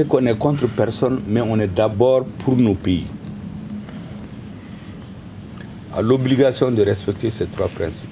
c'est qu'on est contre personne, mais on est d'abord pour nos pays. A l'obligation de respecter ces trois principes.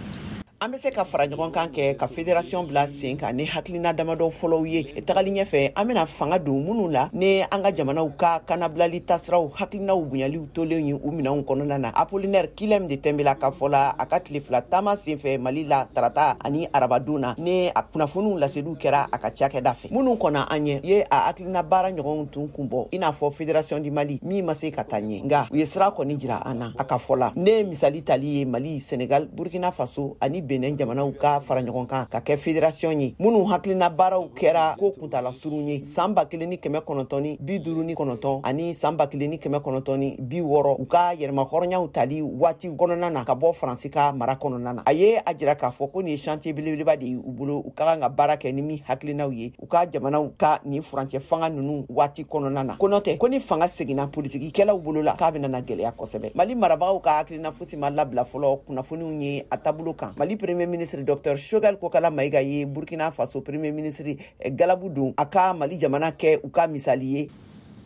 An bɛ se ka fara ɲɔgɔn kan kɛ ka fédération bila sen kan ni hakilina damadɔ fɔlɔw ye tagali ɲɛfɛ an bɛna fanga don minnu la ni an ka jamanaw ka kanabilali tasiraw hakilinaw bonyaliw tolen ye u minɛnw kɔnɔna na. Apollinaire Kilem de tɛnbɛla ka fɔ la a ka tile fila taama senfɛ Mali la tarata ani arabadon na ni a kunnafoniw laseliw kɛra a ka cakɛda fɛ. Minnu kɔnna an ɲɛ ye a hakilina baara ɲɔgɔnw tun kun bɔ i n'a fɔ fédération du Mali min ma se ka taa ɲɛ nka u ye sira kɔni jira an na a ka fɔ la ne misali tali ye Mali, Sénégal, Burkina Faso ani Benin jamanaw ka fara ɲɔgɔn kan ka kɛ fédération ye minnu hakilina baaraw kɛra ko kuntala surun ye san 1959 ani san 1960 u ka yɛrɛma hɔrɔnyaw tali waati kɔnɔna na ka bɔ Faransi ka mara kɔnɔna na a ye a jira k'a fɔ ko nin ye chantier belebeleba de ye u bolo u ka kan ka baara kɛ ni min hakilinaw ye u ka jamanaw ka nin furancɛ fanga ninnu waati kɔnɔna na ko nɔtɛ ko ni fanga seginna politikikɛlaw bolo la k'a bɛna na gɛlɛya kosɛbɛ. Mali marabagaw ka hakilina fosi ma labila fɔlɔ kunnafoniw ye a taabolo kan. Mali premier ministre Dr Choguel Kokala Maïga ye Burkina Faso premier ministre Galabou Don a ka Mali jamana kɛ u ka misali ye.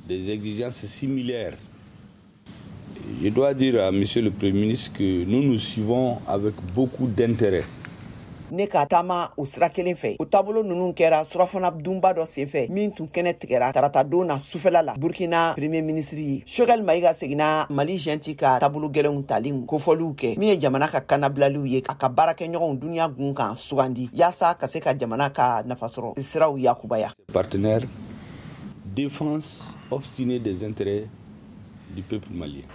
Des exigences similaires. Je dois dire à monsieur le premier ministre que nous nous suivons avec beaucoup d'intérêt. Ne ka taama o sira kelen fɛ o taabolo ninnu kɛra surafana dunba dɔ senfɛ min tun kɛnɛ tigɛra tarata don na sufɛla la Burkina premier ministre ye Choguel Maïga seginna Mali genti ka taabolo gɛlɛnw taliw kofɔliw kɛ min ye jamana ka kanabilaliw ye a ka baarakɛɲɔgɔnw duniya gun kan sugandi yaasa ka se ka jamana ka nafasɔrɔ siraw yakubaya. Partenaire, défense obstinée des intérêts du peuple malien.